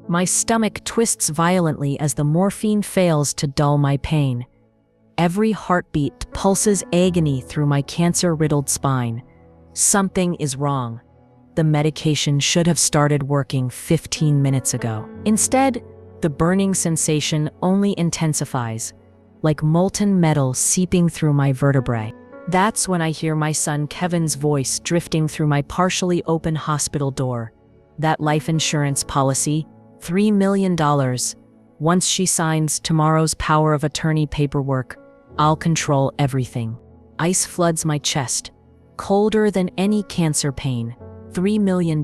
My stomach twists violently as the morphine fails to dull my pain. Every heartbeat pulses agony through my cancer-riddled spine. Something is wrong. The medication should have started working 15 minutes ago. Instead, the burning sensation only intensifies, like molten metal seeping through my vertebrae. That's when I hear my son Kevin's voice drifting through my partially open hospital door. That life insurance policy, $3 million. Once she signs tomorrow's power of attorney paperwork, I'll control everything. Ice floods my chest, colder than any cancer pain. $3 million.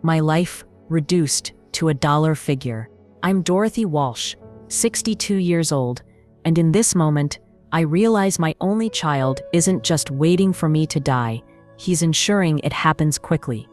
My life reduced to a dollar figure. I'm Dorothy Walsh, 62 years old, and in this moment, I realize my only child isn't just waiting for me to die, he's ensuring it happens quickly.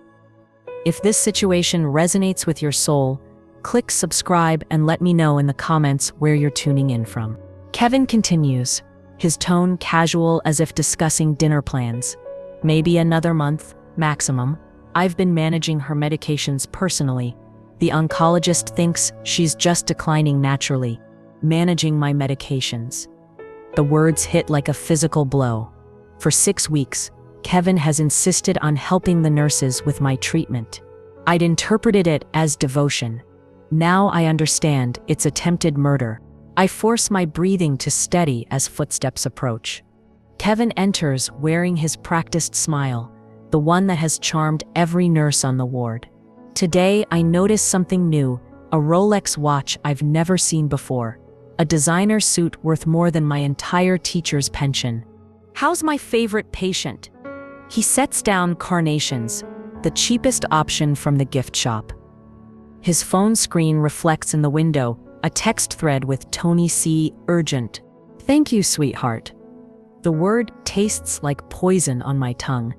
If this situation resonates with your soul, click subscribe and let me know in the comments where you're tuning in from. Kevin continues, his tone casual as if discussing dinner plans. Maybe another month, maximum. I've been managing her medications personally. The oncologist thinks she's just declining naturally. Managing my medications. The words hit like a physical blow. For 6 weeks, Kevin has insisted on helping the nurses with my treatment. I'd interpreted it as devotion. Now I understand it's attempted murder. I force my breathing to steady as footsteps approach. Kevin enters wearing his practiced smile, the one that has charmed every nurse on the ward. Today, I notice something new, a Rolex watch I've never seen before, a designer suit worth more than my entire teacher's pension. How's my favorite patient? He sets down carnations, the cheapest option from the gift shop. His phone screen reflects in the window, a text thread with Tony C. urgent. Thank you, sweetheart. The word tastes like poison on my tongue.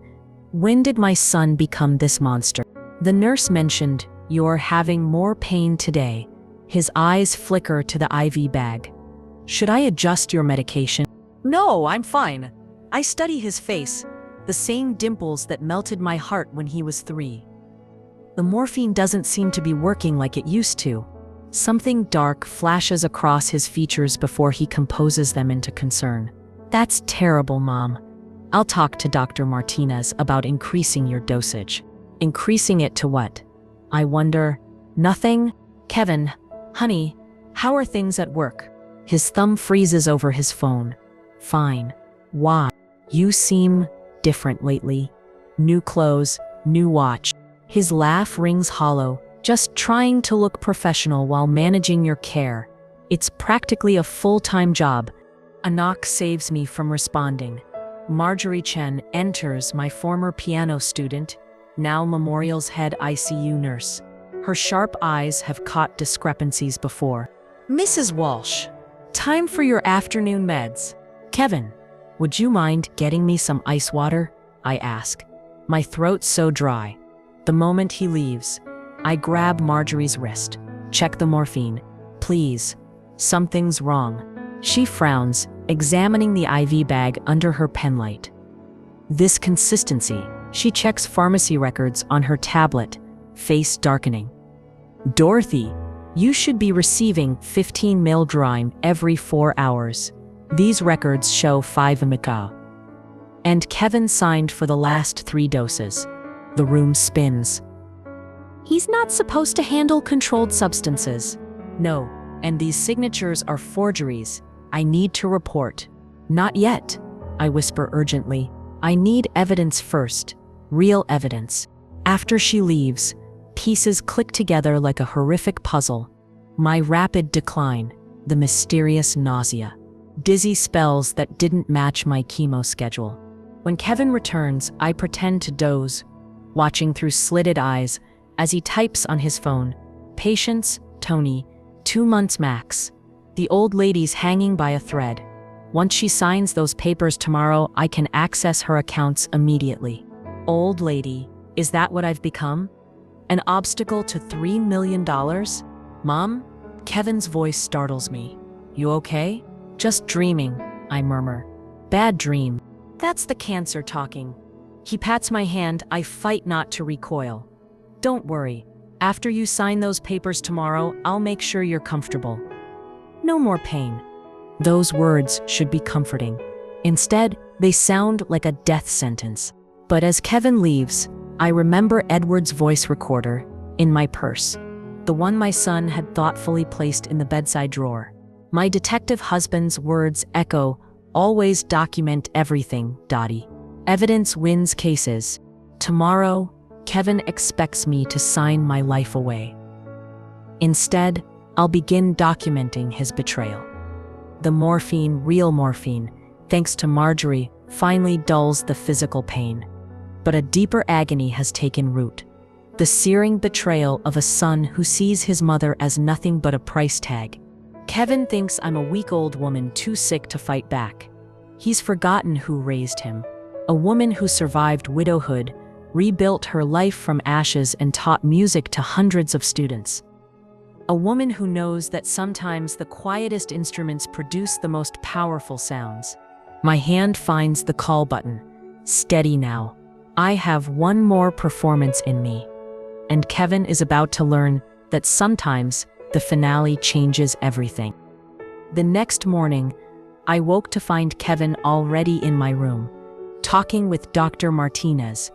When did my son become this monster? The nurse mentioned, you're having more pain today. His eyes flicker to the IV bag. Should I adjust your medication? No, I'm fine. I study his face, the same dimples that melted my heart when he was 3. The morphine doesn't seem to be working like it used to. Something dark flashes across his features before he composes them into concern. That's terrible, Mom. I'll talk to Dr. Martinez about increasing your dosage. Increasing it to what? I wonder. Nothing? Kevin, honey, how are things at work? His thumb freezes over his phone. Fine. Why? You seem different lately. New clothes, new watch. His laugh rings hollow, just trying to look professional while managing your care. It's practically a full-time job. A knock saves me from responding. Marjorie Chen enters, my former piano student, now Memorial's head ICU nurse. Her sharp eyes have caught discrepancies before. Mrs. Walsh, time for your afternoon meds. Kevin, would you mind getting me some ice water? I ask. My throat's so dry. The moment he leaves, I grab Marjorie's wrist. Check the morphine. Please. Something's wrong. She frowns, examining the IV bag under her penlight. This consistency. She checks pharmacy records on her tablet, face darkening. Dorothy, you should be receiving 15 mg every 4 hours. These records show 5 mg. And Kevin signed for the last 3 doses. The room spins. He's not supposed to handle controlled substances. No, and these signatures are forgeries. I need to report. Not yet, I whisper urgently. I need evidence first. Real evidence. After she leaves, pieces click together like a horrific puzzle. My rapid decline, the mysterious nausea, dizzy spells that didn't match my chemo schedule. When Kevin returns, I pretend to doze, watching through slitted eyes as he types on his phone. Patience, Tony, 2 months max. The old lady's hanging by a thread. Once she signs those papers tomorrow, I can access her accounts immediately. Old lady, is that what I've become? An obstacle to $3 million? Mom? Kevin's voice startles me. You okay? Just dreaming, I murmur. Bad dream. That's the cancer talking. He pats my hand. I fight not to recoil. Don't worry. After you sign those papers tomorrow, I'll make sure you're comfortable. No more pain. Those words should be comforting. Instead, they sound like a death sentence. But as Kevin leaves, I remember Edward's voice recorder in my purse, the one my son had thoughtfully placed in the bedside drawer. My detective husband's words echo, "Always document everything, Dottie. Evidence wins cases. Tomorrow, Kevin expects me to sign my life away. Instead, I'll begin documenting his betrayal. The morphine, real morphine, thanks to Marjorie, finally dulls the physical pain. But a deeper agony has taken root. The searing betrayal of a son who sees his mother as nothing but a price tag. Kevin thinks I'm a weak old woman too sick to fight back. He's forgotten who raised him. A woman who survived widowhood, rebuilt her life from ashes and taught music to hundreds of students. A woman who knows that sometimes the quietest instruments produce the most powerful sounds. My hand finds the call button. Steady now. I have one more performance in me. And Kevin is about to learn that sometimes the finale changes everything. The next morning, I woke to find Kevin already in my room, talking with Dr. Martinez.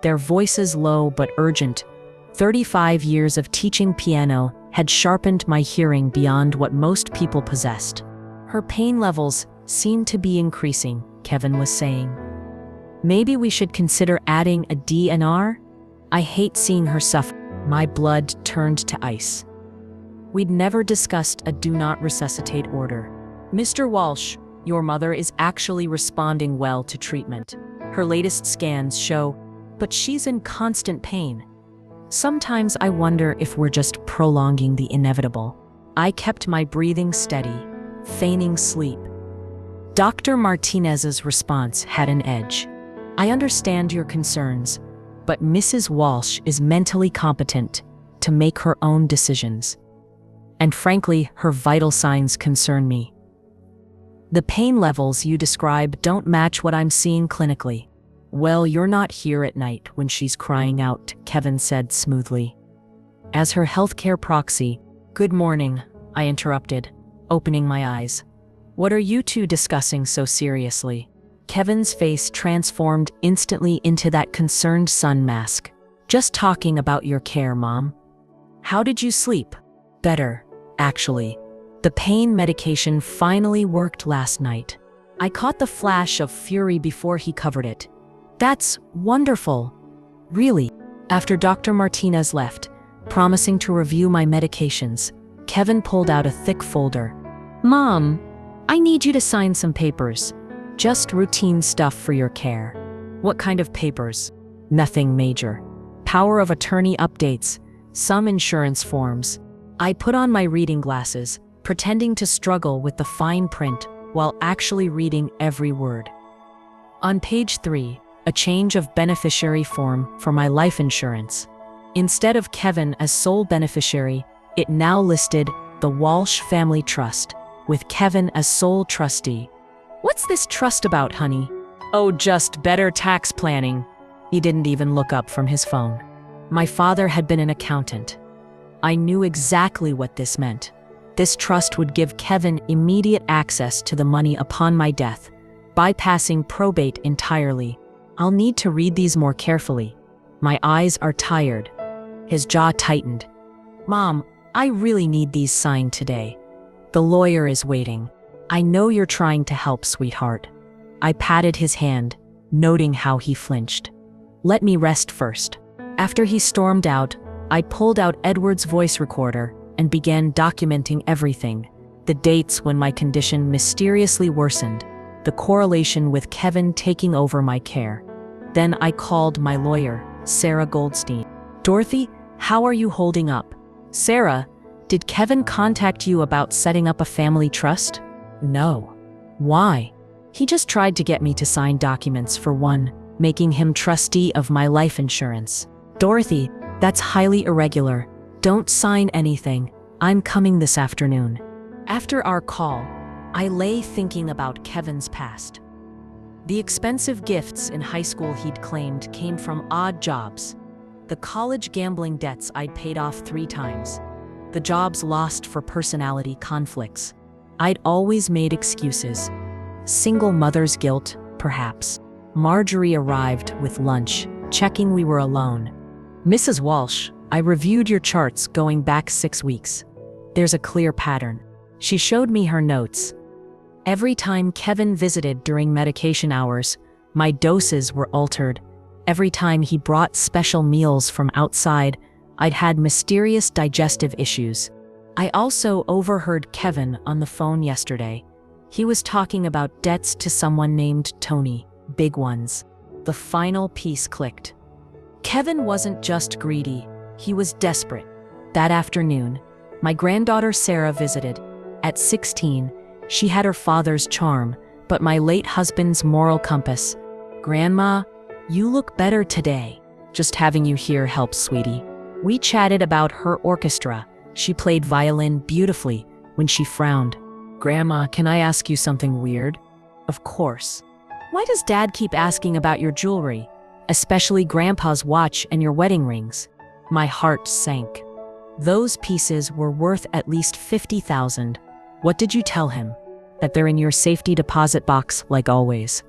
Their voices low but urgent. 35 years of teaching piano had sharpened my hearing beyond what most people possessed. Her pain levels seemed to be increasing, Kevin was saying. Maybe we should consider adding a DNR? I hate seeing her suffer. My blood turned to ice. We'd never discussed a do not resuscitate order. Mr. Walsh, your mother is actually responding well to treatment. Her latest scans show, but she's in constant pain. Sometimes I wonder if we're just prolonging the inevitable. I kept my breathing steady, feigning sleep. Dr. Martinez's response had an edge. I understand your concerns, but Mrs. Walsh is mentally competent to make her own decisions. And frankly, her vital signs concern me. The pain levels you describe don't match what I'm seeing clinically. Well, you're not here at night when she's crying out, Kevin said smoothly. As her healthcare proxy, good morning, I interrupted, opening my eyes. What are you two discussing so seriously? Kevin's face transformed instantly into that concerned son mask. Just talking about your care, Mom. How did you sleep? Better, actually. The pain medication finally worked last night. I caught the flash of fury before he covered it. That's wonderful. Really. After Dr. Martinez left, promising to review my medications, Kevin pulled out a thick folder. Mom, I need you to sign some papers. Just routine stuff for your care. What kind of papers? Nothing major. Power of attorney updates, some insurance forms. I put on my reading glasses, pretending to struggle with the fine print while actually reading every word. On page 3, a change of beneficiary form for my life insurance. Instead of Kevin as sole beneficiary, it now listed the Walsh Family Trust, with Kevin as sole trustee. What's this trust about, honey? Oh, just better tax planning. He didn't even look up from his phone. My father had been an accountant. I knew exactly what this meant. This trust would give Kevin immediate access to the money upon my death, bypassing probate entirely. I'll need to read these more carefully. My eyes are tired. His jaw tightened. Mom, I really need these signed today. The lawyer is waiting. I know you're trying to help, sweetheart. I patted his hand, noting how he flinched. Let me rest first. After he stormed out, I pulled out Edward's voice recorder and began documenting everything. The dates when my condition mysteriously worsened, the correlation with Kevin taking over my care. Then I called my lawyer, Sarah Goldstein. Dorothy, how are you holding up? Sarah, did Kevin contact you about setting up a family trust? No. Why? He just tried to get me to sign documents for one, making him trustee of my life insurance. Dorothy, that's highly irregular. Don't sign anything. I'm coming this afternoon. After our call, I lay thinking about Kevin's past. The expensive gifts in high school he'd claimed came from odd jobs. The college gambling debts I'd paid off 3 times. The jobs lost for personality conflicts. I'd always made excuses. Single mother's guilt, perhaps. Marjorie arrived with lunch, checking we were alone. "Mrs. Walsh, I reviewed your charts going back 6 weeks. There's a clear pattern." She showed me her notes. Every time Kevin visited during medication hours, my doses were altered. Every time he brought special meals from outside, I'd had mysterious digestive issues. I also overheard Kevin on the phone yesterday. He was talking about debts to someone named Tony, big ones. The final piece clicked. Kevin wasn't just greedy, he was desperate. That afternoon, my granddaughter Sarah visited. At 16, she had her father's charm, but my late husband's moral compass. "Grandma, you look better today. Just having you here helps, sweetie." We chatted about her orchestra. She played violin beautifully when she frowned. "Grandma, can I ask you something weird?" "Of course." "Why does Dad keep asking about your jewelry, especially Grandpa's watch and your wedding rings?" My heart sank. Those pieces were worth at least $50,000. "What did you tell him?" "That they're in your safety deposit box, like always."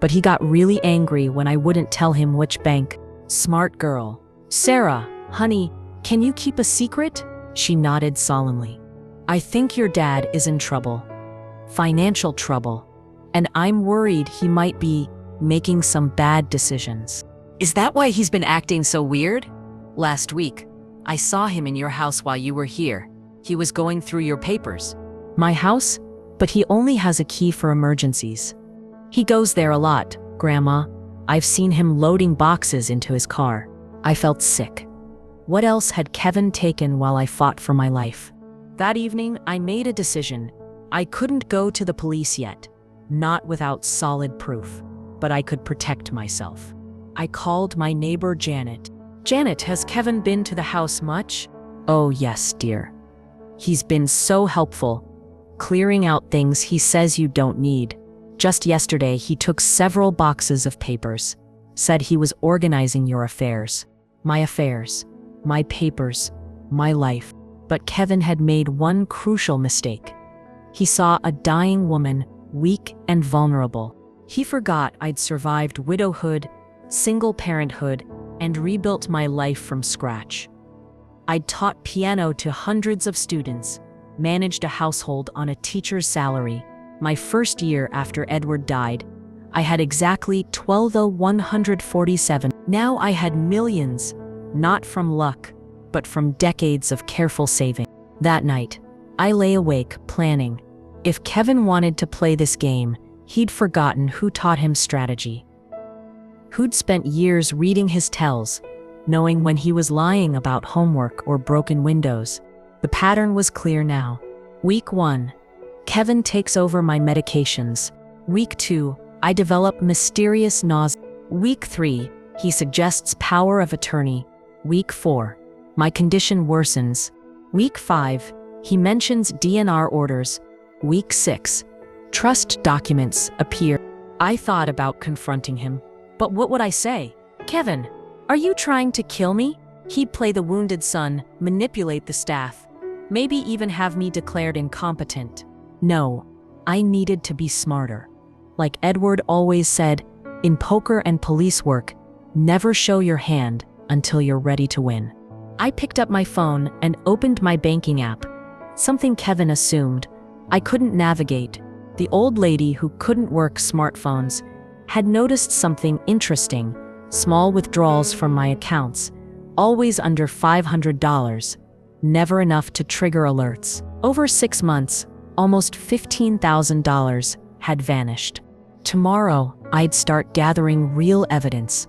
But he got really angry when I wouldn't tell him which bank. Smart girl. "Sarah, honey, can you keep a secret?" She nodded solemnly. "I think your dad is in trouble. Financial trouble. And I'm worried he might be making some bad decisions." "Is that why he's been acting so weird?" "Last week, I saw him in your house while you were here. He was going through your papers." "My house? But he only has a key for emergencies." "He goes there a lot, Grandma. I've seen him loading boxes into his car." I felt sick. What else had Kevin taken while I fought for my life? That evening, I made a decision. I couldn't go to the police yet, not without solid proof, but I could protect myself. I called my neighbor Janet. "Janet, has Kevin been to the house much?" "Oh yes, dear. He's been so helpful, clearing out things he says you don't need. Just yesterday, he took several boxes of papers, said he was organizing your affairs." My affairs, my papers, my life. But Kevin had made one crucial mistake. He saw a dying woman, weak and vulnerable. He forgot I'd survived widowhood, single parenthood, and rebuilt my life from scratch. I'd taught piano to hundreds of students, managed a household on a teacher's salary. My first year after Edward died, I had exactly $12,147. Now I had millions, not from luck, but from decades of careful saving. That night, I lay awake planning. If Kevin wanted to play this game, he'd forgotten who taught him strategy. Who'd spent years reading his tells, knowing when he was lying about homework or broken windows. The pattern was clear now. Week 1, Kevin takes over my medications. Week 2, I develop mysterious nausea. Week 3, he suggests power of attorney. Week 4, my condition worsens. Week 5, he mentions DNR orders. Week 6, trust documents appear. I thought about confronting him, but what would I say? "Kevin, are you trying to kill me?" He'd play the wounded son, manipulate the staff, maybe even have me declared incompetent. No, I needed to be smarter. Like Edward always said, in poker and police work, never show your hand until you're ready to win. I picked up my phone and opened my banking app, something Kevin assumed I couldn't navigate. The old lady who couldn't work smartphones had noticed something interesting: small withdrawals from my accounts, always under $500, never enough to trigger alerts. Over 6 months, almost $15,000 had vanished. Tomorrow, I'd start gathering real evidence,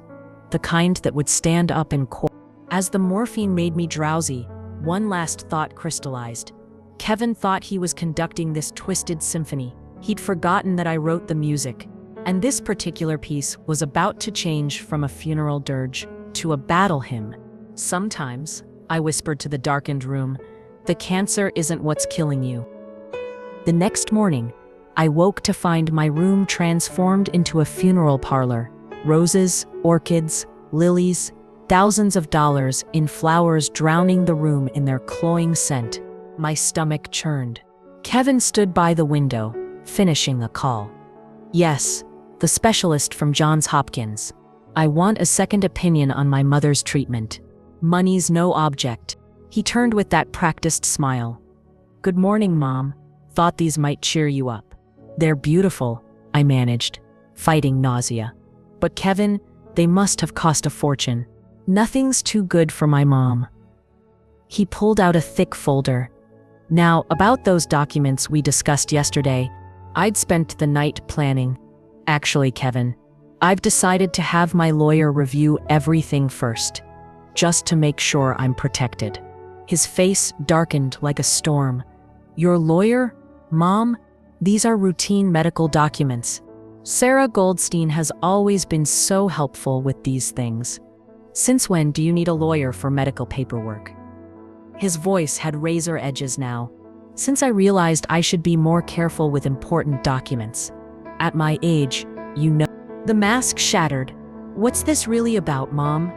the kind that would stand up in court. As the morphine made me drowsy, one last thought crystallized. Kevin thought he was conducting this twisted symphony. He'd forgotten that I wrote the music, and this particular piece was about to change from a funeral dirge to a battle hymn. "Sometimes," I whispered to the darkened room, "the cancer isn't what's killing you." The next morning, I woke to find my room transformed into a funeral parlor. Roses, orchids, lilies, thousands of dollars in flowers drowning the room in their cloying scent. My stomach churned. Kevin stood by the window, finishing a call. Yes, the specialist from Johns Hopkins. I want a second opinion on my mother's treatment. Money's no object. He turned with that practiced smile. Good morning, Mom. Thought these might cheer you up. They're beautiful, I managed, fighting nausea. But Kevin, they must have cost a fortune. Nothing's too good for my mom. He pulled out a thick folder. Now, about those documents we discussed yesterday, I'd spent the night planning. Actually, Kevin, I've decided to have my lawyer review everything first, just to make sure I'm protected. His face darkened like a storm. Your lawyer? Mom? These are routine medical documents. Sarah Goldstein has always been so helpful with these things. Since when do you need a lawyer for medical paperwork? His voice had razor edges now. Since I realized I should be more careful with important documents. At my age, you know. The mask shattered. What's this really about, Mom?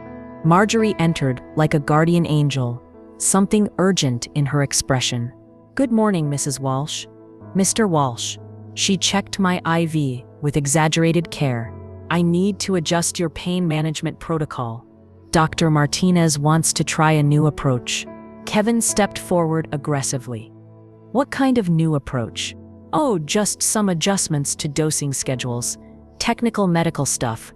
Marjorie entered like a guardian angel, something urgent in her expression. Good morning, Mrs. Walsh. Mr. Walsh. She checked my IV with exaggerated care. I need to adjust your pain management protocol. Dr. Martinez wants to try a new approach. Kevin stepped forward aggressively. What kind of new approach? Oh, just some adjustments to dosing schedules. Technical medical stuff.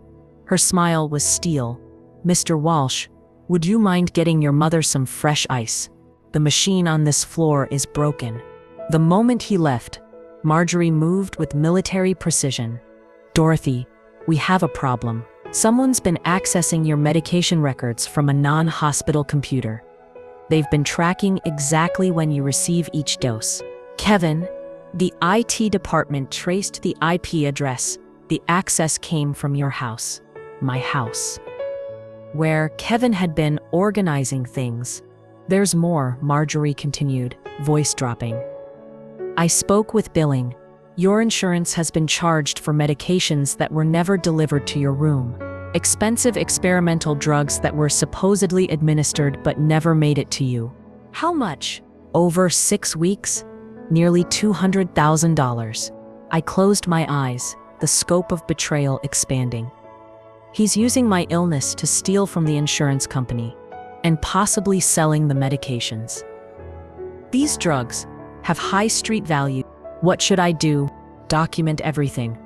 Her smile was steel. Mr. Walsh, would you mind getting your mother some fresh ice? The machine on this floor is broken. The moment he left, Marjorie moved with military precision. Dorothy, we have a problem. Someone's been accessing your medication records from a non-hospital computer. They've been tracking exactly when you receive each dose. Kevin, the IT department traced the IP address. The access came from your house. My house. Where Kevin had been organizing things. There's more, Marjorie continued, voice dropping. I spoke with billing. Your insurance has been charged for medications that were never delivered to your room. Expensive experimental drugs that were supposedly administered but never made it to you. How much? Over 6 weeks? Nearly $200,000. I closed my eyes, the scope of betrayal expanding. He's using my illness to steal from the insurance company and possibly selling the medications. These drugs have high street value. What should I do? Document everything.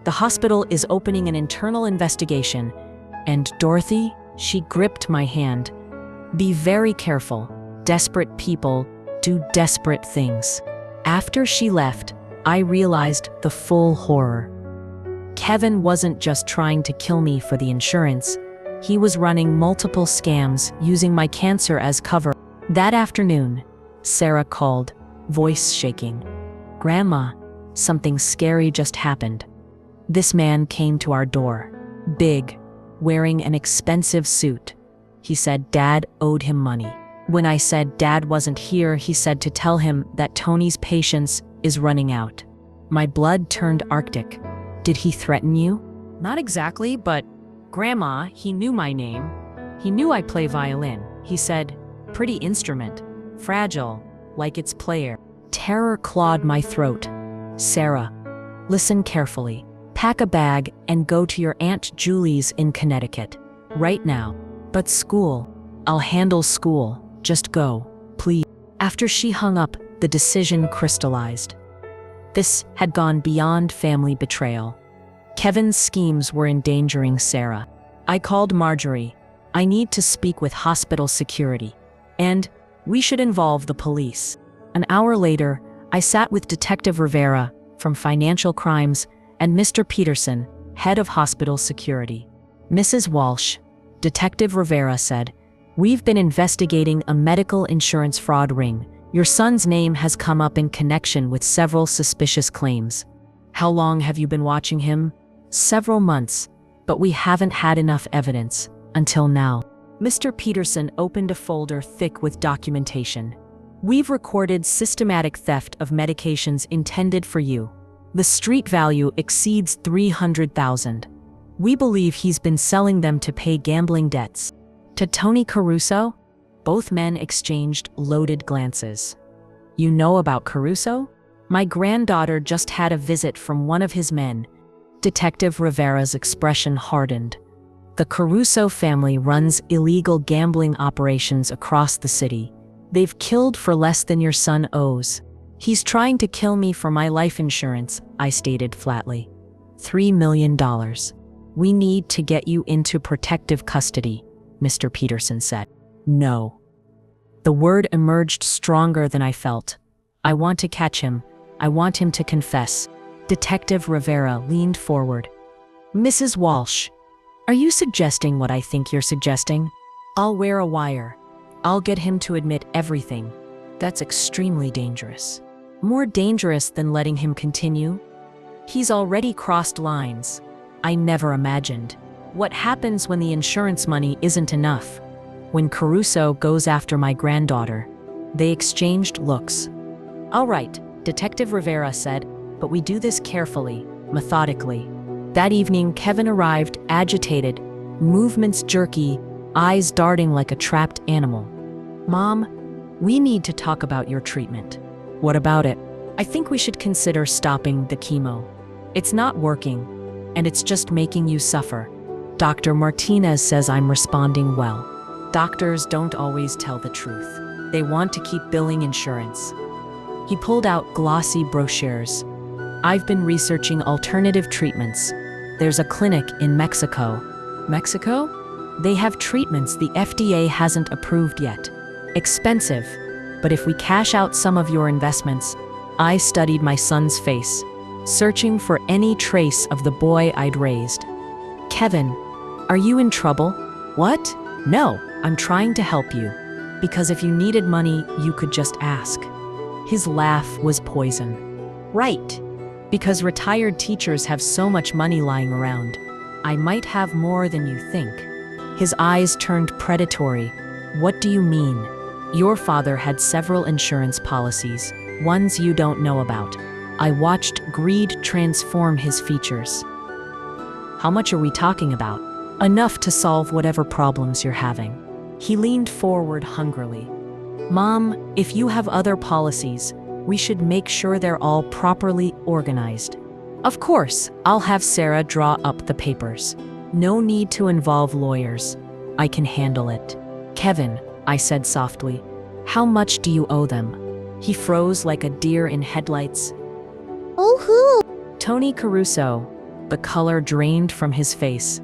The hospital is opening an internal investigation, and Dorothy, she gripped my hand. Be very careful. Desperate people do desperate things. After she left, I realized the full horror. Kevin wasn't just trying to kill me for the insurance. He was running multiple scams using my cancer as cover. That afternoon, Sarah called, voice shaking. Grandma, something scary just happened. This man came to our door, big, wearing an expensive suit. He said Dad owed him money. When I said Dad wasn't here, he said to tell him that Tony's patience is running out. My blood turned arctic. Did he threaten you? Not exactly, but Grandma, he knew my name. He knew I play violin. He said, pretty instrument, fragile, like its player. Terror clawed my throat. Sarah, listen carefully. Pack a bag and go to your Aunt Julie's in Connecticut. Right now. But school. I'll handle school. Just go, please. After she hung up, the decision crystallized. This had gone beyond family betrayal. Kevin's schemes were endangering Sarah. I called Marjorie. I need to speak with hospital security. And we should involve the police. An hour later, I sat with Detective Rivera from Financial Crimes and Mr. Peterson, head of hospital security. Mrs. Walsh, Detective Rivera said, we've been investigating a medical insurance fraud ring. Your son's name has come up in connection with several suspicious claims. How long have you been watching him? Several months, but we haven't had enough evidence until now. Mr. Peterson opened a folder thick with documentation. We've recorded systematic theft of medications intended for you. The street value exceeds $300,000. We believe he's been selling them to pay gambling debts. To Tony Caruso? Both men exchanged loaded glances. You know about Caruso? My granddaughter just had a visit from one of his men. Detective Rivera's expression hardened. The Caruso family runs illegal gambling operations across the city. They've killed for less than your son owes. He's trying to kill me for my life insurance, I stated flatly. $3 million. We need to get you into protective custody, Mr. Peterson said. No. The word emerged stronger than I felt. I want to catch him. I want him to confess. Detective Rivera leaned forward. Mrs. Walsh, are you suggesting what I think you're suggesting? I'll wear a wire. I'll get him to admit everything. That's extremely dangerous. More dangerous than letting him continue? He's already crossed lines. I never imagined. What happens when the insurance money isn't enough? When Caruso goes after my granddaughter? They exchanged looks. All right, Detective Rivera said, but we do this carefully, methodically. That evening, Kevin arrived, agitated, movements jerky, eyes darting like a trapped animal. Mom, we need to talk about your treatment. What about it? I think we should consider stopping the chemo. It's not working, and it's just making you suffer. Dr. Martinez says I'm responding well. Doctors don't always tell the truth. They want to keep billing insurance. He pulled out glossy brochures. I've been researching alternative treatments. There's a clinic in Mexico. Mexico? They have treatments the FDA hasn't approved yet. Expensive, but if we cash out some of your investments, I studied my son's face, searching for any trace of the boy I'd raised. Kevin, are you in trouble? What? No, I'm trying to help you. Because if you needed money, you could just ask. His laugh was poison. Right. Because retired teachers have so much money lying around. I might have more than you think. His eyes turned predatory. What do you mean? Your father had several insurance policies, ones you don't know about. I watched greed transform his features. How much are we talking about? Enough to solve whatever problems you're having. He leaned forward hungrily. Mom, if you have other policies, we should make sure they're all properly organized. Of course, I'll have Sarah draw up the papers. No need to involve lawyers. I can handle it. Kevin, I said softly, how much do you owe them? He froze like a deer in headlights. Oh, who? Tony Caruso. The color drained from his face.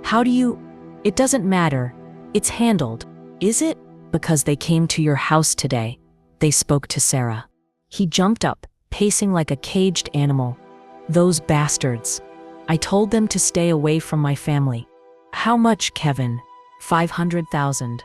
How do you? It doesn't matter. It's handled. Is it? Because they came to your house today. They spoke to Sarah. He jumped up, pacing like a caged animal. Those bastards. I told them to stay away from my family. How much, Kevin? 500,000.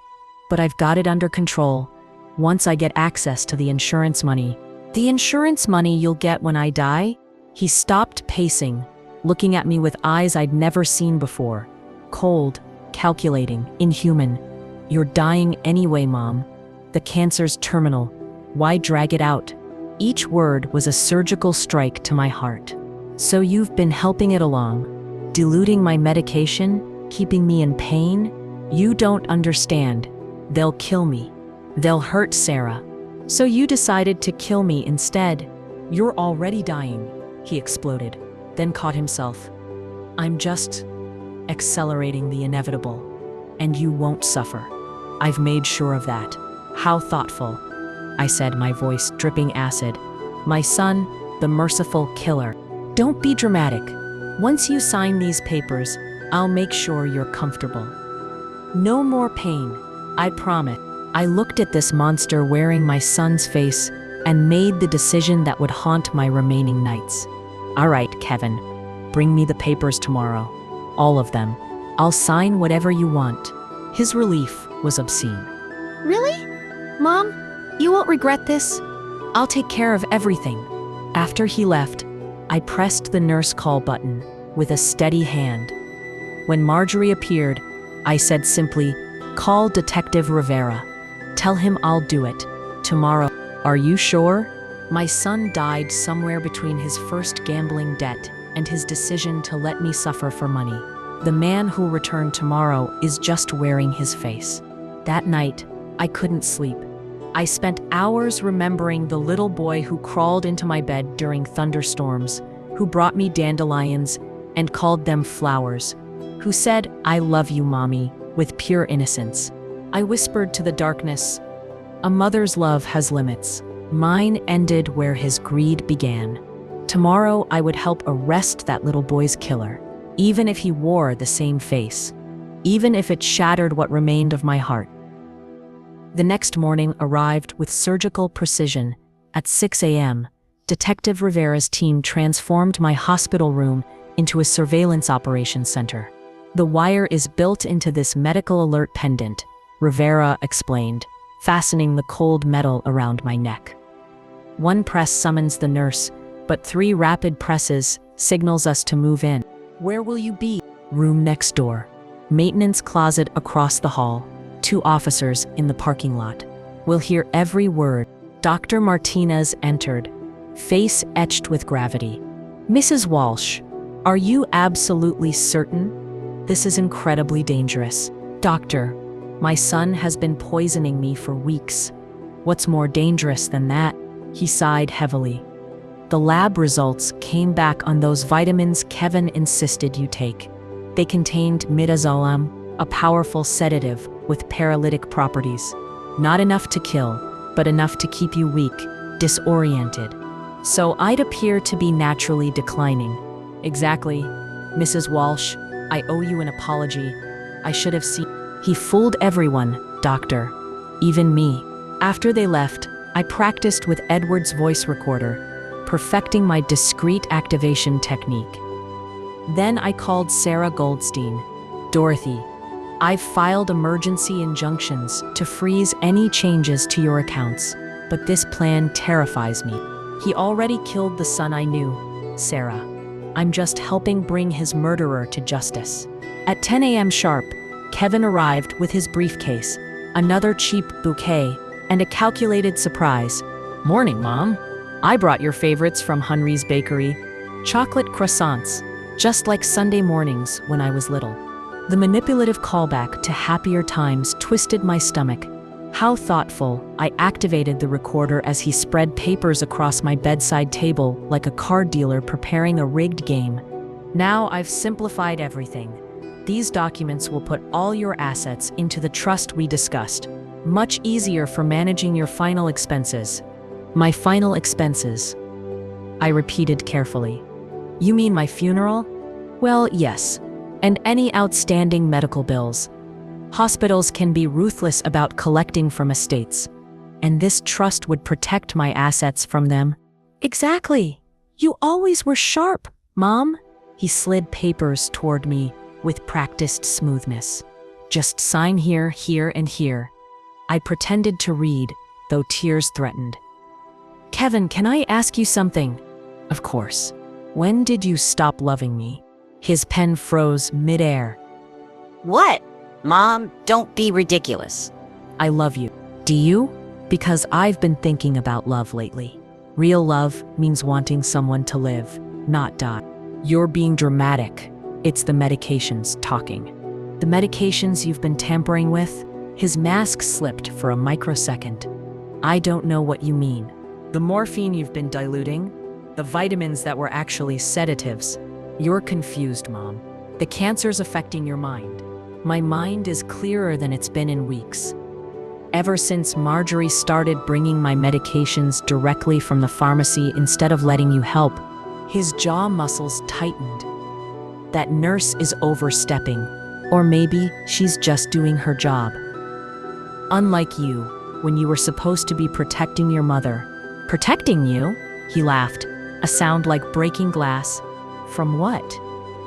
But I've got it under control. Once I get access to the insurance money. The insurance money you'll get when I die? He stopped pacing, looking at me with eyes I'd never seen before. Cold, calculating, inhuman. You're dying anyway, Mom. The cancer's terminal. Why drag it out? Each word was a surgical strike to my heart. So you've been helping it along, diluting my medication, keeping me in pain? You don't understand. They'll kill me. They'll hurt Sarah. So you decided to kill me instead. You're already dying, he exploded, then caught himself. I'm just accelerating the inevitable, and you won't suffer. I've made sure of that. How thoughtful, I said, my voice dripping acid. My son, the merciful killer. Don't be dramatic. Once you sign these papers, I'll make sure you're comfortable. No more pain, I promise. I looked at this monster wearing my son's face and made the decision that would haunt my remaining nights. All right, Kevin, bring me the papers tomorrow. All of them. I'll sign whatever you want. His relief was obscene. Really? Mom, you won't regret this? I'll take care of everything. After he left, I pressed the nurse call button with a steady hand. When Marjorie appeared, I said simply, call Detective Rivera. Tell him I'll do it. Tomorrow. Are you sure? My son died somewhere between his first gambling debt and his decision to let me suffer for money. The man who'll return tomorrow is just wearing his face. That night, I couldn't sleep. I spent hours remembering the little boy who crawled into my bed during thunderstorms, who brought me dandelions and called them flowers, who said, "I love you, Mommy," with pure innocence. I whispered to the darkness, "A mother's love has limits." Mine ended where his greed began. Tomorrow, I would help arrest that little boy's killer, even if he wore the same face, even if it shattered what remained of my heart. The next morning arrived with surgical precision. At 6 a.m., Detective Rivera's team transformed my hospital room into a surveillance operations center. "The wire is built into this medical alert pendant," Rivera explained, fastening the cold metal around my neck. One press summons the nurse, but 3 rapid presses signals us to move in. "Where will you be?" "Room next door. Maintenance closet across the hall. 2 officers in the parking lot. We'll hear every word." Dr. Martinez entered, face etched with gravity. "Mrs. Walsh, are you absolutely certain? This is incredibly dangerous." "Doctor, my son has been poisoning me for weeks. What's more dangerous than that?" He sighed heavily. "The lab results came back on those vitamins Kevin insisted you take. They contained midazolam, a powerful sedative with paralytic properties. Not enough to kill, but enough to keep you weak, disoriented. So I'd appear to be naturally declining." "Exactly. Mrs. Walsh, I owe you an apology. I should have seen." He fooled everyone, doctor. Even me. After they left, I practiced with Edward's voice recorder, perfecting my discreet activation technique. Then I called Sarah Goldstein. "Dorothy, I've filed emergency injunctions to freeze any changes to your accounts, but this plan terrifies me. He already killed the son I knew, Sarah. I'm just helping bring his murderer to justice." At 10 a.m. sharp, Kevin arrived with his briefcase, another cheap bouquet, and a calculated surprise. "Morning, Mom. I brought your favorites from Henry's Bakery. Chocolate croissants, just like Sunday mornings when I was little." The manipulative callback to happier times twisted my stomach. How thoughtful. I activated the recorder as he spread papers across my bedside table like a card dealer preparing a rigged game. "Now I've simplified everything. These documents will put all your assets into the trust we discussed. Much easier for managing your final expenses." "My final expenses," I repeated carefully. "You mean my funeral?" "Well, yes. And any outstanding medical bills. Hospitals can be ruthless about collecting from estates. And this trust would protect my assets from them." "Exactly. You always were sharp, Mom." He slid papers toward me with practiced smoothness. "Just sign here, here, and here." I pretended to read, though tears threatened. "Kevin, can I ask you something?" "Of course." "When did you stop loving me?" His pen froze midair. What? Mom, don't be ridiculous. "I love you." "Do you?" "Because I've been thinking about love lately. Real love means wanting someone to live, not die." "You're being dramatic." "It's the medications talking." "The medications you've been tampering with?" His mask slipped for a microsecond. "I don't know what you mean." "The morphine you've been diluting? The vitamins that were actually sedatives?" "You're confused, Mom. The cancer's affecting your mind." "My mind is clearer than it's been in weeks. Ever since Marjorie started bringing my medications directly from the pharmacy instead of letting you help." His jaw muscles tightened. "That nurse is overstepping. Or maybe she's just doing her job. Unlike you, when you were supposed to be protecting your mother." "Protecting you?" He laughed, a sound like breaking glass. "From what?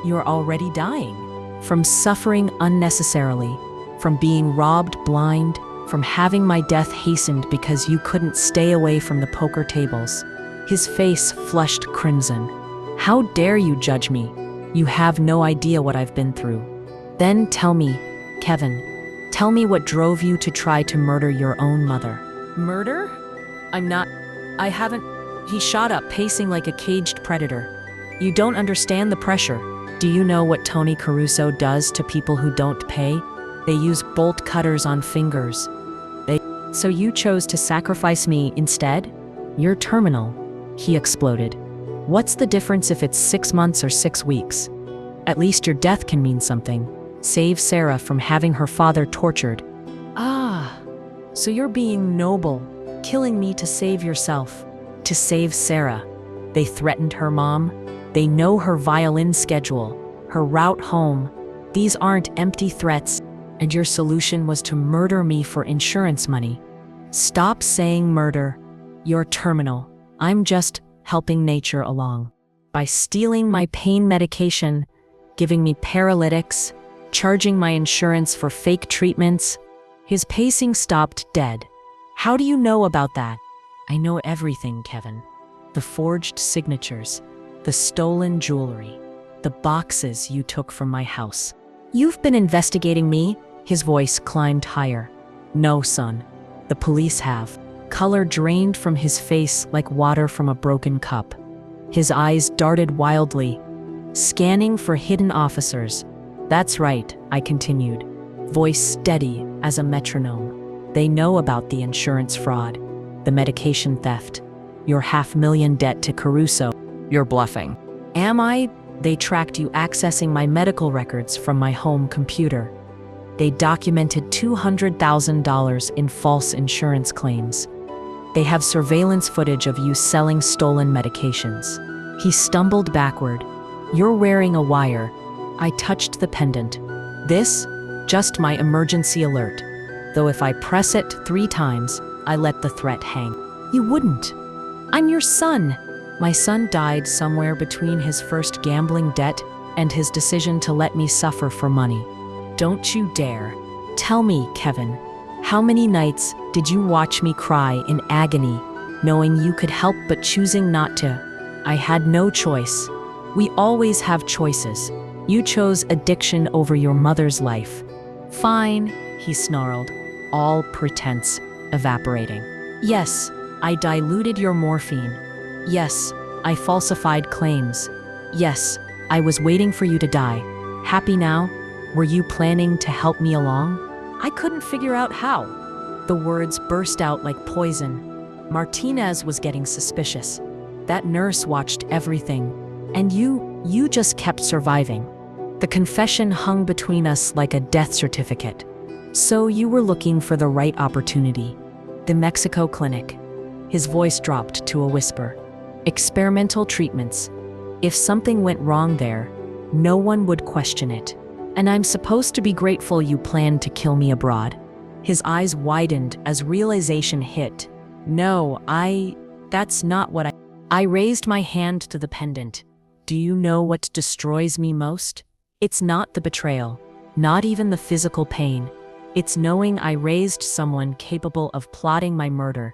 You're already dying. From suffering unnecessarily, from being robbed blind, from having my death hastened because you couldn't stay away from the poker tables." His face flushed crimson. "How dare you judge me? You have no idea what I've been through." "Then tell me, Kevin, tell me what drove you to try to murder your own mother." "Murder? I haven't." He shot up, pacing like a caged predator. "You don't understand the pressure. Do you know what Tony Caruso does to people who don't pay? They use bolt cutters on fingers. So you chose to sacrifice me instead? You're terminal, he exploded. What's the difference if it's 6 months or 6 weeks? At least your death can mean something. Save Sarah from having her father tortured. Ah, so you're being noble, killing me to save yourself. To save Sarah. They threatened her mom. They know her violin schedule, her route home. These aren't empty threats. And your solution was to murder me for insurance money. Stop saying murder. You're terminal. I'm just helping nature along. By stealing my pain medication, giving me paralytics, charging my insurance for fake treatments, his pacing stopped dead. How do you know about that? I know everything, Kevin. The forged signatures, the stolen jewelry, the boxes you took from my house. You've been investigating me? His voice climbed higher. No, son. The police have. Color drained from his face like water from a broken cup. His eyes darted wildly, scanning for hidden officers. That's right, I continued, voice steady as a metronome. They know about the insurance fraud, the medication theft, your $500,000 debt to Caruso. You're bluffing. Am I? They tracked you accessing my medical records from my home computer. They documented $200,000 in false insurance claims. They have surveillance footage of you selling stolen medications. He stumbled backward. You're wearing a wire. I touched the pendant. This? Just my emergency alert. Though if I press it 3 times, I let the threat hang. You wouldn't. I'm your son. My son died somewhere between his first gambling debt and his decision to let me suffer for money. Don't you dare. Tell me, Kevin, how many nights did you watch me cry in agony, knowing you could help but choosing not to? I had no choice. We always have choices. You chose addiction over your mother's life. Fine, he snarled, all pretense evaporating. Yes, I diluted your morphine. Yes, I falsified claims. Yes, I was waiting for you to die. Happy now? Were you planning to help me along? I couldn't figure out how. The words burst out like poison. Martinez was getting suspicious. That nurse watched everything. And you just kept surviving. The confession hung between us like a death certificate. So you were looking for the right opportunity. The Mexico clinic. His voice dropped to a whisper. Experimental treatments. If something went wrong there, no one would question it. And I'm supposed to be grateful you planned to kill me abroad. His eyes widened as realization hit. No, that's not what I raised my hand to the pendant. Do you know what destroys me most? It's not the betrayal, not even the physical pain. It's knowing I raised someone capable of plotting my murder.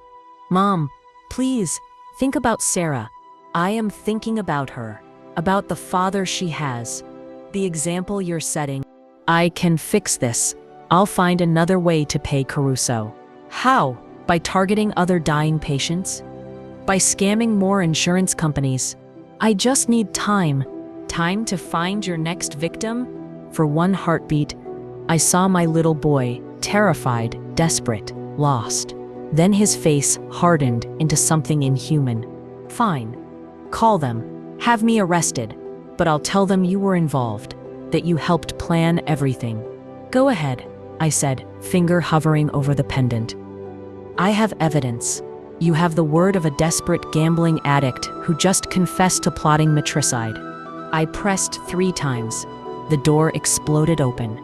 Mom, please, think about Sarah. I am thinking about her, about the father she has. The example you're setting. I can fix this. I'll find another way to pay Caruso. How? By targeting other dying patients? By scamming more insurance companies? I just need time. Time to find your next victim? For one heartbeat, I saw my little boy, terrified, desperate, lost. Then his face hardened into something inhuman. Fine. Call them. Have me arrested. But I'll tell them you were involved, that you helped plan everything. Go ahead, I said, finger hovering over the pendant. I have evidence. You have the word of a desperate gambling addict who just confessed to plotting matricide. I pressed 3 times. The door exploded open.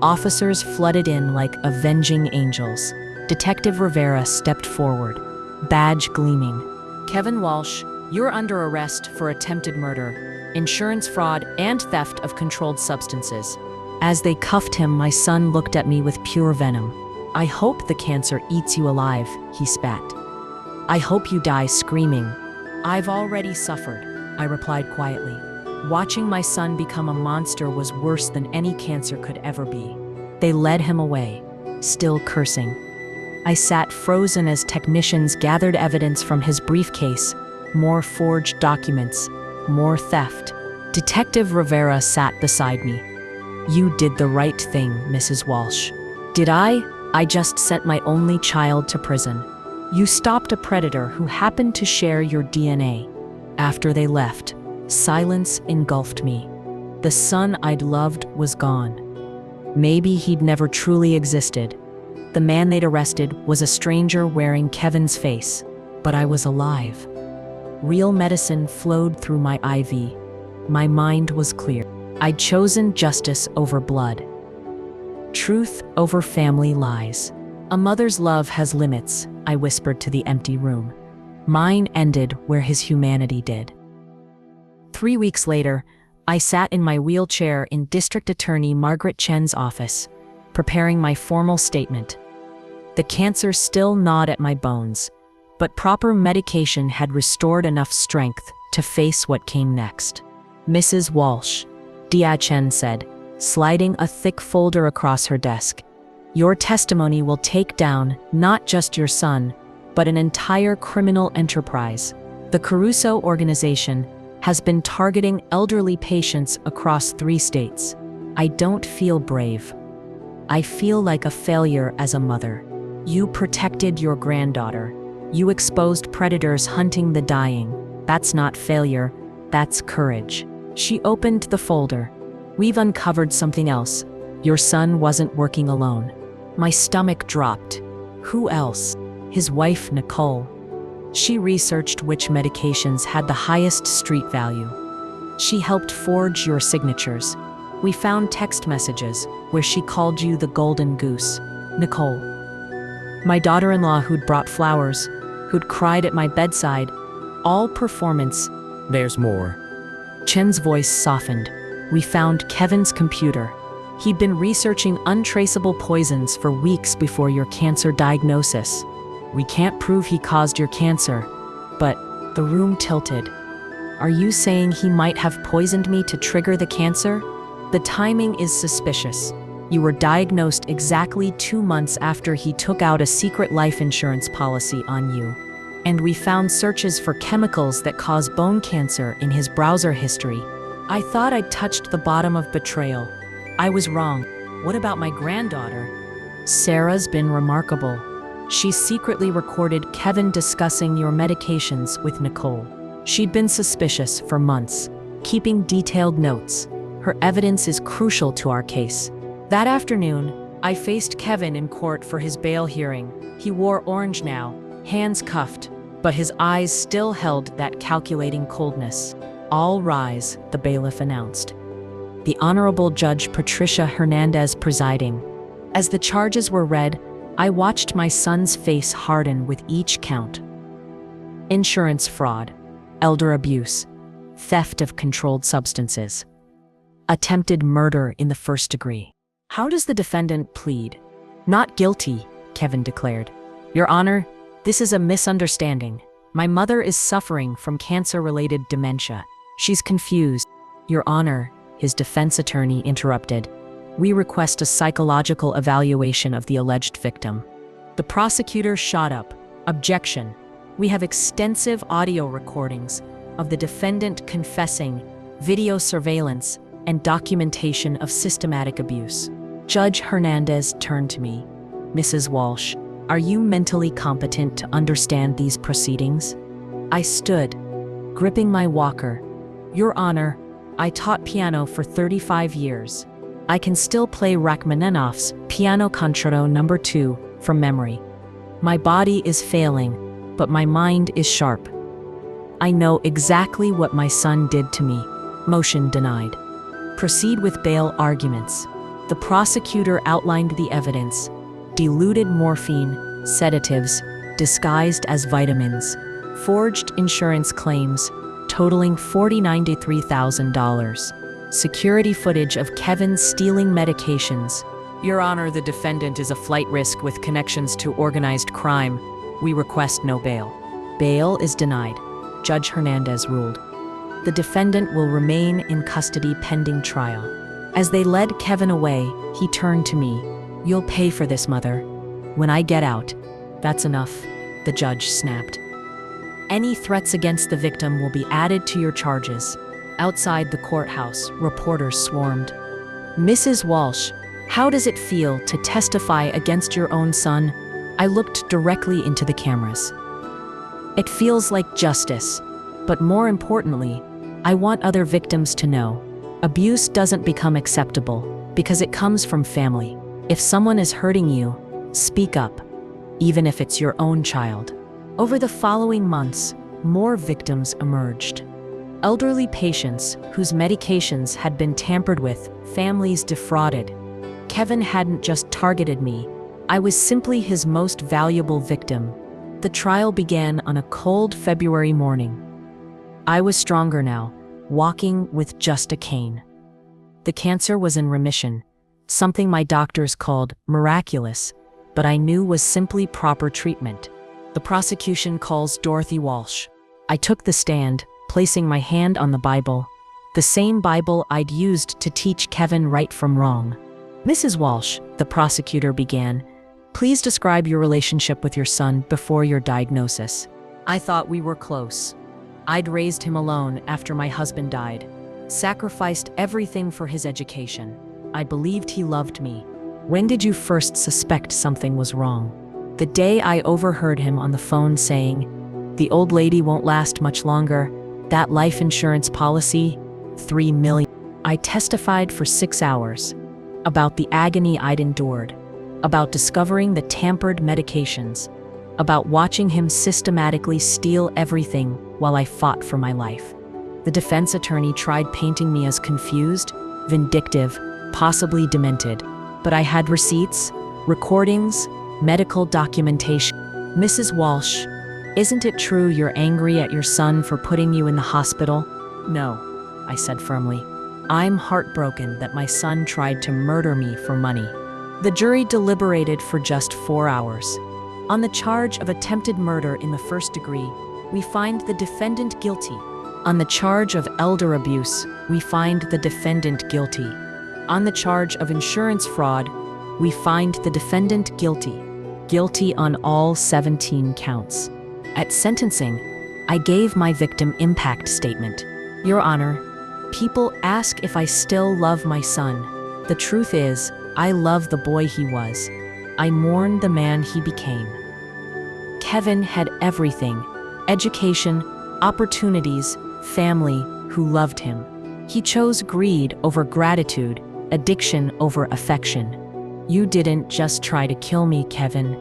Officers flooded in like avenging angels. Detective Rivera stepped forward, badge gleaming. Kevin Walsh, you're under arrest for attempted murder, insurance fraud, and theft of controlled substances. As they cuffed him, my son looked at me with pure venom. I hope the cancer eats you alive, he spat. I hope you die screaming. I've already suffered, I replied quietly. Watching my son become a monster was worse than any cancer could ever be. They led him away, still cursing. I sat frozen as technicians gathered evidence from his briefcase. More forged documents, more theft. Detective Rivera sat beside me. You did the right thing, Mrs. Walsh. Did I? I just sent my only child to prison. You stopped a predator who happened to share your DNA. After they left, silence engulfed me. The son I'd loved was gone. Maybe he'd never truly existed. The man they'd arrested was a stranger wearing Kevin's face, but I was alive. Real medicine flowed through my IV. My mind was clear. I'd chosen justice over blood. Truth over family lies. A mother's love has limits, I whispered to the empty room. Mine ended where his humanity did. 3 weeks later, I sat in my wheelchair in District Attorney Margaret Chen's office, preparing my formal statement. The cancer still gnawed at my bones, but proper medication had restored enough strength to face what came next. Mrs. Walsh, Dia Chen said, sliding a thick folder across her desk. Your testimony will take down not just your son, but an entire criminal enterprise. The Caruso organization has been targeting elderly patients across 3 states. I don't feel brave. I feel like a failure as a mother. You protected your granddaughter. You exposed predators hunting the dying. That's not failure, that's courage. She opened the folder. We've uncovered something else. Your son wasn't working alone. My stomach dropped. Who else? His wife, Nicole. She researched which medications had the highest street value. She helped forge your signatures. We found text messages where she called you the golden goose, Nicole. My daughter-in-law who'd brought flowers, who'd cried at my bedside, all performance. There's more. Chen's voice softened. We found Kevin's computer. He'd been researching untraceable poisons for weeks before your cancer diagnosis. We can't prove he caused your cancer, but the room tilted. Are you saying he might have poisoned me to trigger the cancer? The timing is suspicious. You were diagnosed exactly 2 months after he took out a secret life insurance policy on you. And we found searches for chemicals that cause bone cancer in his browser history. I thought I'd touched the bottom of betrayal. I was wrong. What about my granddaughter? Sarah's been remarkable. She secretly recorded Kevin discussing your medications with Nicole. She'd been suspicious for months, keeping detailed notes. Her evidence is crucial to our case. That afternoon, I faced Kevin in court for his bail hearing. He wore orange now, hands cuffed, but his eyes still held that calculating coldness. All rise, the bailiff announced. The Honorable Judge Patricia Hernandez presiding. As the charges were read, I watched my son's face harden with each count. Insurance fraud, elder abuse, theft of controlled substances, attempted murder in the first degree. How does the defendant plead? Not guilty, Kevin declared. Your Honor, this is a misunderstanding. My mother is suffering from cancer-related dementia. She's confused. Your Honor, his defense attorney interrupted. We request a psychological evaluation of the alleged victim. The prosecutor shot up. Objection. We have extensive audio recordings of the defendant confessing, video surveillance, and documentation of systematic abuse. Judge Hernandez turned to me. Mrs. Walsh, are you mentally competent to understand these proceedings? I stood, gripping my walker. Your Honor, I taught piano for 35 years. I can still play Rachmaninoff's Piano Concerto No. 2 from memory. My body is failing, but my mind is sharp. I know exactly what my son did to me. Motion denied. Proceed with bail arguments. The prosecutor outlined the evidence. Diluted morphine, sedatives, disguised as vitamins, forged insurance claims, totaling $93,000. Security footage of Kevin stealing medications. Your Honor, the defendant is a flight risk with connections to organized crime. We request no bail. Bail is denied, Judge Hernandez ruled. The defendant will remain in custody pending trial. As they led Kevin away, he turned to me. You'll pay for this, Mother. When I get out. That's enough, the judge snapped. Any threats against the victim will be added to your charges. Outside the courthouse, reporters swarmed. "Mrs. Walsh, how does it feel to testify against your own son?" I looked directly into the cameras. "It feels like justice, but more importantly, I want other victims to know. Abuse doesn't become acceptable because it comes from family. If someone is hurting you, speak up, even if it's your own child." Over the following months, more victims emerged. Elderly patients whose medications had been tampered with, families defrauded. Kevin hadn't just targeted me, I was simply his most valuable victim. The trial began on a cold February morning. I was stronger now, walking with just a cane. The cancer was in remission, something my doctors called miraculous, but I knew was simply proper treatment. The prosecution calls Dorothy Walsh. I took the stand, placing my hand on the Bible, the same Bible I'd used to teach Kevin right from wrong. "Mrs. Walsh," the prosecutor began, "please describe your relationship with your son before your diagnosis." I thought we were close. I'd raised him alone after my husband died, sacrificed everything for his education. I believed he loved me. "When did you first suspect something was wrong?" "The day I overheard him on the phone saying, 'The old lady won't last much longer. That life insurance policy, $3 million. I testified for 6 hours about the agony I'd endured, about discovering the tampered medications, about watching him systematically steal everything while I fought for my life. The defense attorney tried painting me as confused, vindictive, possibly demented, but I had receipts, recordings, medical documentation. "Mrs. Walsh, isn't it true you're angry at your son for putting you in the hospital?" "No," I said firmly. "I'm heartbroken that my son tried to murder me for money." The jury deliberated for just 4 hours. On the charge of attempted murder in the first degree, we find the defendant guilty. On the charge of elder abuse, we find the defendant guilty. On the charge of insurance fraud, we find the defendant guilty. Guilty on all 17 counts. At sentencing, I gave my victim impact statement. "Your Honor, people ask if I still love my son. The truth is, I love the boy he was. I mourn the man he became." Kevin had everything: education, opportunities, family who loved him. He chose greed over gratitude, addiction over affection. "You didn't just try to kill me, Kevin.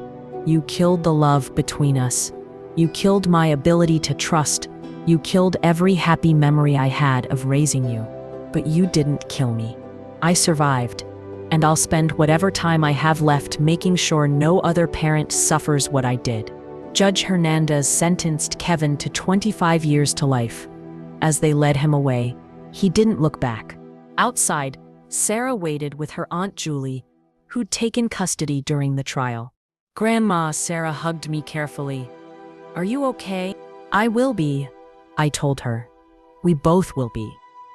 You killed the love between us. You killed my ability to trust. You killed every happy memory I had of raising you. But you didn't kill me. I survived, and I'll spend whatever time I have left making sure no other parent suffers what I did." Judge Hernandez sentenced Kevin to 25 years to life. As they led him away, he didn't look back. Outside, Sarah waited with her Aunt Julie, who'd taken custody during the trial. "Grandma," Sarah hugged me carefully. "Are you okay?" "I will be," I told her. "We both will be."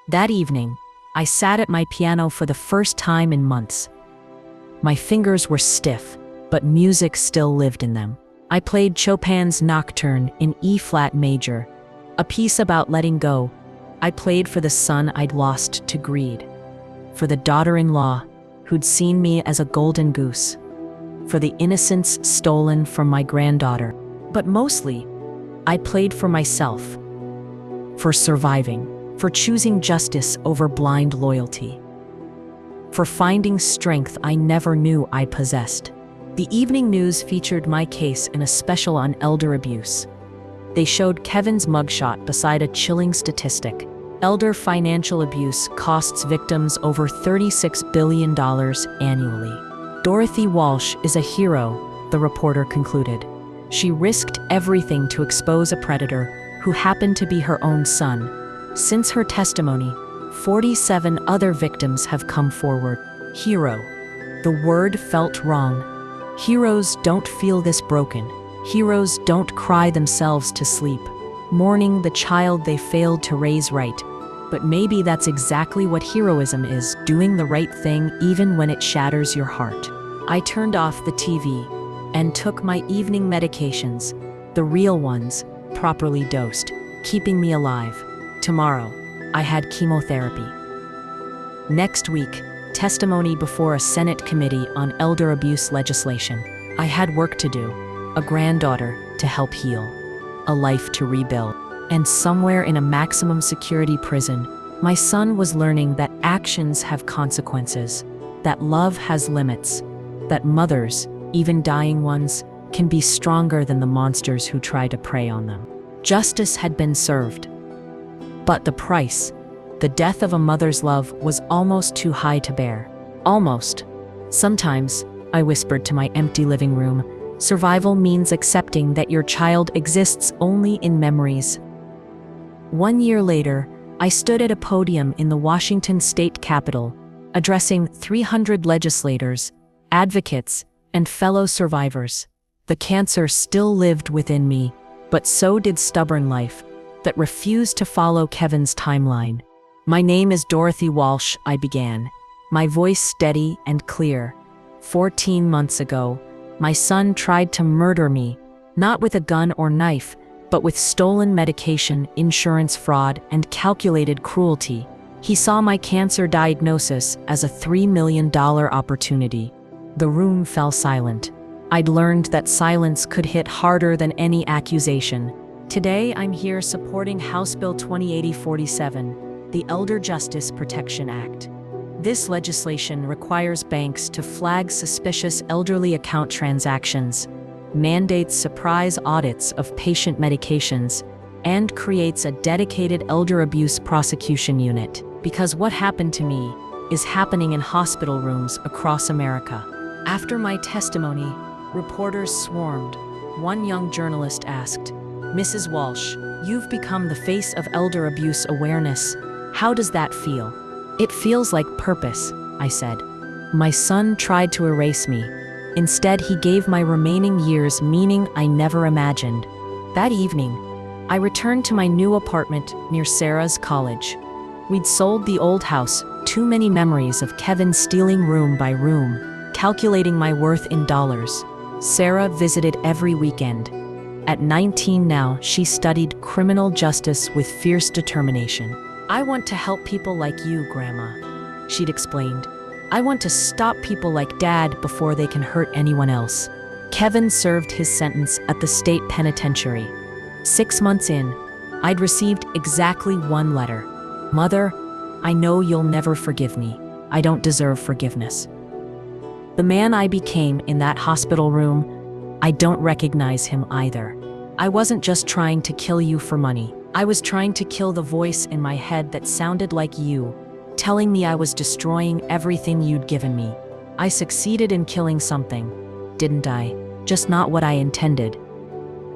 That evening, I sat at my piano for the first time in months. My fingers were stiff, but music still lived in them. I played Chopin's Nocturne in E-flat major, a piece about letting go. I played for the son I'd lost to greed, for the daughter-in-law who'd seen me as a golden goose, for the innocence stolen from my granddaughter. But mostly, I played for myself, for surviving, for choosing justice over blind loyalty, for finding strength I never knew I possessed. The evening news featured my case in a special on elder abuse. They showed Kevin's mugshot beside a chilling statistic. Elder financial abuse costs victims over $36 billion annually. "Dorothy Walsh is a hero," the reporter concluded. "She risked everything to expose a predator who happened to be her own son. Since her testimony, 47 other victims have come forward." Hero. The word felt wrong. Heroes don't feel this broken. Heroes don't cry themselves to sleep, mourning the child they failed to raise right. But maybe that's exactly what heroism is, doing the right thing even when it shatters your heart. I turned off the TV and took my evening medications, the real ones, properly dosed, keeping me alive. Tomorrow, I had chemotherapy. Next week, testimony before a Senate committee on elder abuse legislation. I had work to do, a granddaughter to help heal, a life to rebuild. And somewhere in a maximum security prison, my son was learning that actions have consequences, that love has limits, that mothers, even dying ones, can be stronger than the monsters who try to prey on them. Justice had been served. But the price, the death of a mother's love, was almost too high to bear. Almost. Sometimes, I whispered to my empty living room, survival means accepting that your child exists only in memories. 1 year later, I stood at a podium in the Washington state capitol, addressing 300 legislators, advocates, and fellow survivors. The cancer still lived within me, but so did stubborn life that refused to follow Kevin's timeline. My name is Dorothy Walsh, I began, my voice steady and clear. 14 months ago, my son tried to murder me, not with a gun or knife, but with stolen medication, insurance fraud, and calculated cruelty. He saw my cancer diagnosis as a $3 million opportunity. The room fell silent. I'd learned that silence could hit harder than any accusation. Today, I'm here supporting House Bill 2080-47, the Elder Justice Protection Act. This legislation requires banks to flag suspicious elderly account transactions, mandates surprise audits of patient medications, and creates a dedicated elder abuse prosecution unit. Because what happened to me is happening in hospital rooms across America. After my testimony, reporters swarmed. One young journalist asked, "Mrs. Walsh, you've become the face of elder abuse awareness. How does that feel?" "It feels like purpose," I said. My son tried to erase me. Instead, he gave my remaining years meaning I never imagined. That evening, I returned to my new apartment near Sarah's college. We'd sold the old house, too many memories of Kevin stealing room by room, calculating my worth in dollars. Sarah visited every weekend. At 19 now, she studied criminal justice with fierce determination. "I want to help people like you, Grandma," she'd explained. "I want to stop people like Dad before they can hurt anyone else." Kevin served his sentence at the state penitentiary. 6 months in, I'd received exactly one letter. "Mother, I know you'll never forgive me. I don't deserve forgiveness." The man I became in that hospital room, I don't recognize him either. I wasn't just trying to kill you for money. I was trying to kill the voice in my head that sounded like you, telling me I was destroying everything you'd given me. I succeeded in killing something, didn't I? Just not what I intended.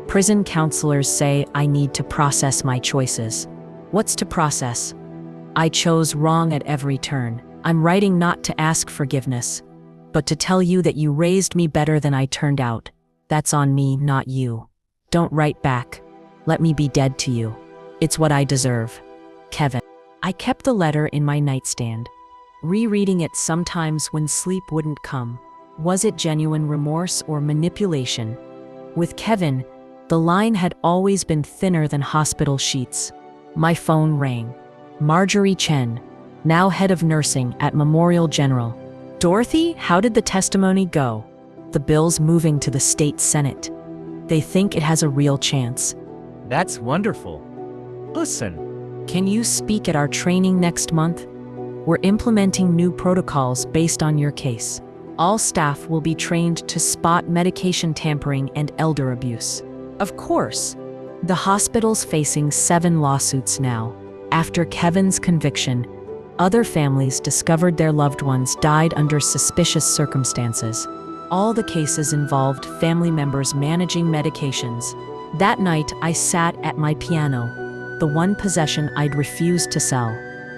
Prison counselors say I need to process my choices. What's to process? I chose wrong at every turn. I'm writing not to ask forgiveness, but to tell you that you raised me better than I turned out. That's on me, not you. Don't write back. Let me be dead to you. It's what I deserve. Kevin. I kept the letter in my nightstand, rereading it sometimes when sleep wouldn't come. Was it genuine remorse or manipulation? With Kevin, the line had always been thinner than hospital sheets. My phone rang. Marjorie Chen, now head of nursing at Memorial General. "Dorothy, how did the testimony go?" "The bill's moving to the state Senate. They think it has a real chance." That's wonderful. Listen, "Can you speak at our training next month? We're implementing new protocols based on your case. All staff will be trained to spot medication tampering and elder abuse." Of course. The hospital's facing 7 lawsuits now. After Kevin's conviction, other families discovered their loved ones died under suspicious circumstances. All the cases involved family members managing medications. That night, I sat at my piano, the one possession I'd refused to sell.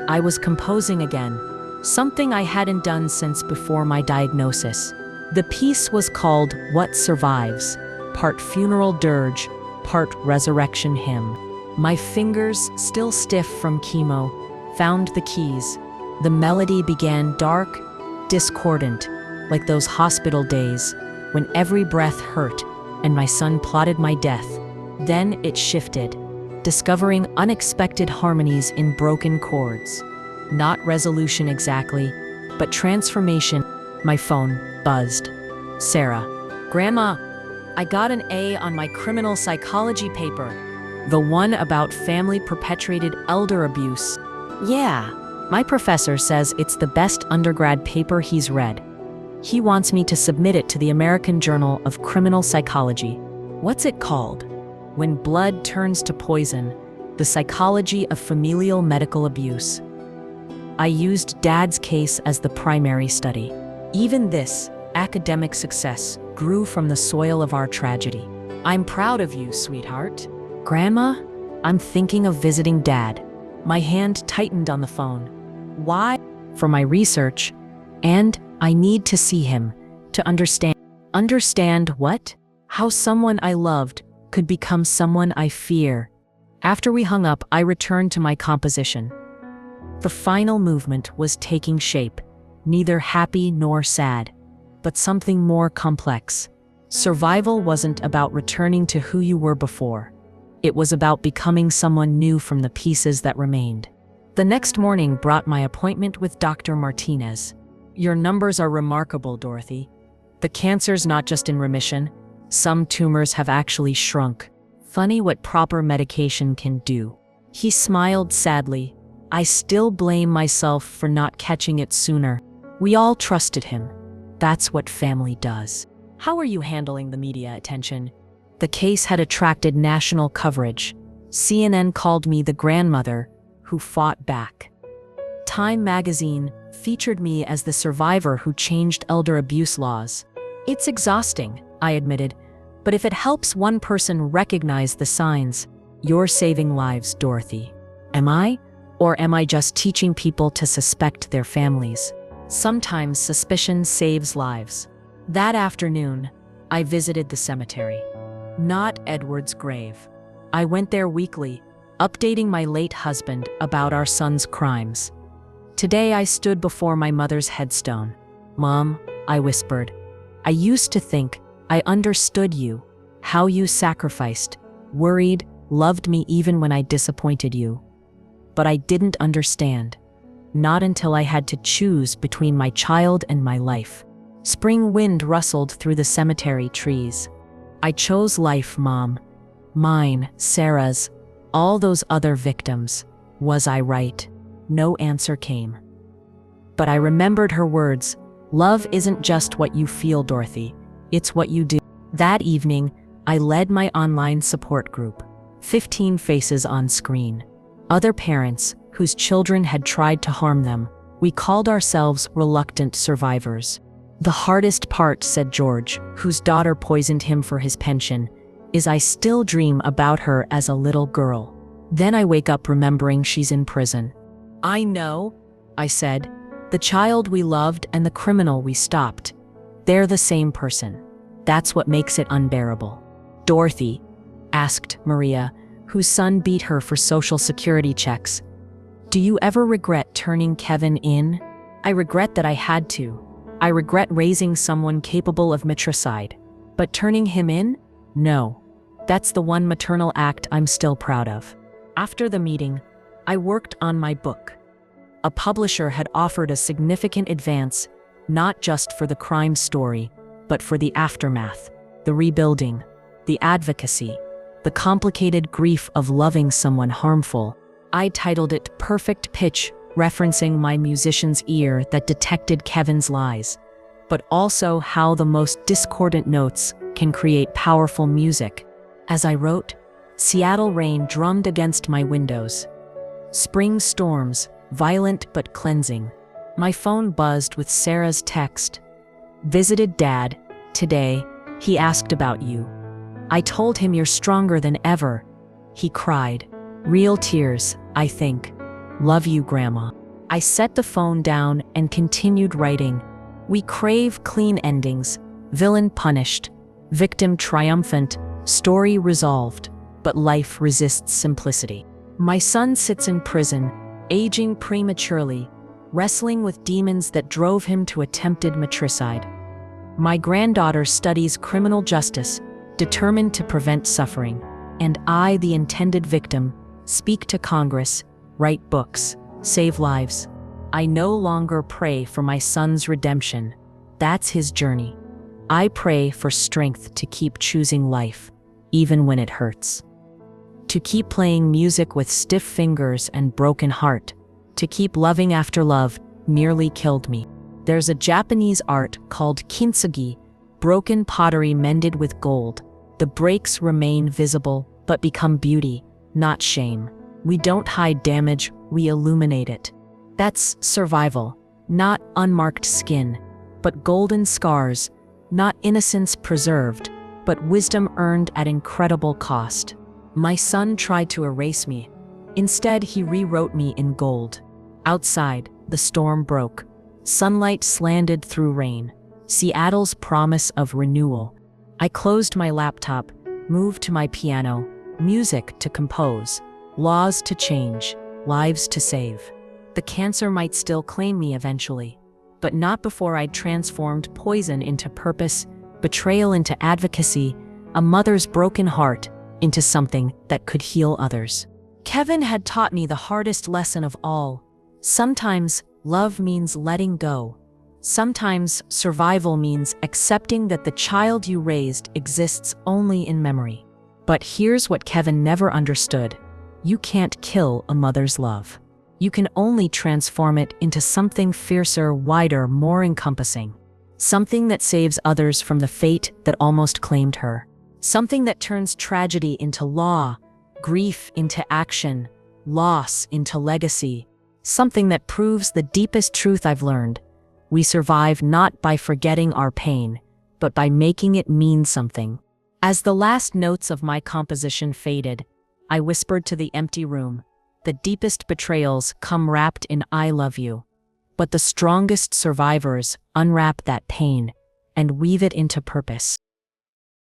I was composing again, something I hadn't done since before my diagnosis. The piece was called What Survives, part funeral dirge, part resurrection hymn. My fingers, still stiff from chemo, found the keys. The melody began dark, discordant, like those hospital days when every breath hurt and my son plotted my death. Then it shifted. discovering unexpected harmonies in broken chords. Not resolution exactly, but transformation. My phone buzzed. Sarah. Grandma, I got an A on my criminal psychology paper. The one about family-perpetrated elder abuse. Yeah, my professor says it's the best undergrad paper he's read. He wants me to submit it to the American Journal of Criminal Psychology. What's it called? When Blood Turns to Poison, The Psychology of Familial Medical Abuse. I used Dad's case as the primary study. Even this academic success grew from the soil of our tragedy. I'm proud of you, sweetheart. Grandma, I'm thinking of visiting Dad. My hand tightened on the phone. Why? For my research, and I need to see him to understand. Understand what? How someone I loved could become someone I fear. After we hung up, I returned to my composition. The final movement was taking shape, neither happy nor sad, but something more complex. Survival wasn't about returning to who you were before. It was about becoming someone new from the pieces that remained. The next morning brought my appointment with Dr. Martinez. Your numbers are remarkable, Dorothy. The cancer's not just in remission. Some tumors have actually shrunk. Funny what proper medication can do. He smiled sadly. I still blame myself for not catching it sooner. We all trusted him. That's what family does. How are you handling the media attention? The case had attracted national coverage. CNN called me the grandmother who fought back. Time magazine featured me as the survivor who changed elder abuse laws. It's exhausting, I admitted, but if it helps one person recognize the signs, you're saving lives, Dorothy. Am I? Or am I just teaching people to suspect their families? Sometimes suspicion saves lives. That afternoon, I visited the cemetery. Not Edward's grave. I went there weekly, updating my late husband about our son's crimes. Today I stood before my mother's headstone. Mom, I whispered, I used to think I understood you, how you sacrificed, worried, loved me even when I disappointed you. But I didn't understand. Not until I had to choose between my child and my life. Spring wind rustled through the cemetery trees. I chose life, Mom. Mine, Sarah's, all those other victims. Was I right? No answer came. But I remembered her words. Love isn't just what you feel, Dorothy. It's what you do. That evening, I led my online support group. 15 faces on screen. Other parents whose children had tried to harm them. We called ourselves reluctant survivors. The hardest part, said George, whose daughter poisoned him for his pension, is I still dream about her as a little girl. Then I wake up remembering she's in prison. I know, I said. The child we loved and the criminal we stopped. They're the same person. That's what makes it unbearable. Dorothy, asked Maria, whose son beat her for Social Security checks, do you ever regret turning Kevin in? I regret that I had to. I regret raising someone capable of matricide. But turning him in? No. That's the one maternal act I'm still proud of. After the meeting, I worked on my book. A publisher had offered a significant advance, not just for the crime story, but for the aftermath, the rebuilding, the advocacy, the complicated grief of loving someone harmful. I titled it Perfect Pitch, referencing my musician's ear that detected Kevin's lies, but also how the most discordant notes can create powerful music. As I wrote, Seattle rain drummed against my windows. Spring storms, violent but cleansing. My phone buzzed with Sarah's text. Visited Dad. Today, he asked about you. I told him you're stronger than ever. He cried. Real tears, I think. Love you, Grandma. I set the phone down and continued writing. We crave clean endings. Villain punished. Victim triumphant. Story resolved. But life resists simplicity. My son sits in prison, aging prematurely, wrestling with demons that drove him to attempted matricide. My granddaughter studies criminal justice, determined to prevent suffering. And I, the intended victim, speak to Congress, write books, save lives. I no longer pray for my son's redemption. That's his journey. I pray for strength to keep choosing life, even when it hurts. To keep playing music with stiff fingers and broken heart. To keep loving after love nearly killed me. There's a Japanese art called kintsugi, broken pottery mended with gold. The breaks remain visible, but become beauty, not shame. We don't hide damage, we illuminate it. That's survival, not unmarked skin, but golden scars, not innocence preserved, but wisdom earned at incredible cost. My son tried to erase me. Instead, he rewrote me in gold. Outside, the storm broke. Sunlight slanted through rain. Seattle's promise of renewal. I closed my laptop, moved to my piano, music to compose, laws to change, lives to save. The cancer might still claim me eventually, but not before I'd transformed poison into purpose, betrayal into advocacy, a mother's broken heart into something that could heal others. Kevin had taught me the hardest lesson of all. Sometimes love means letting go. Sometimes survival means accepting that the child you raised exists only in memory. But here's what Kevin never understood. You can't kill a mother's love. You can only transform it into something fiercer, wider, more encompassing. Something that saves others from the fate that almost claimed her. Something that turns tragedy into law, grief into action, loss into legacy. Something that proves the deepest truth I've learned. We survive not by forgetting our pain, but by making it mean something. As the last notes of my composition faded, I whispered to the empty room, the deepest betrayals come wrapped in I love you. But the strongest survivors unwrap that pain and weave it into purpose.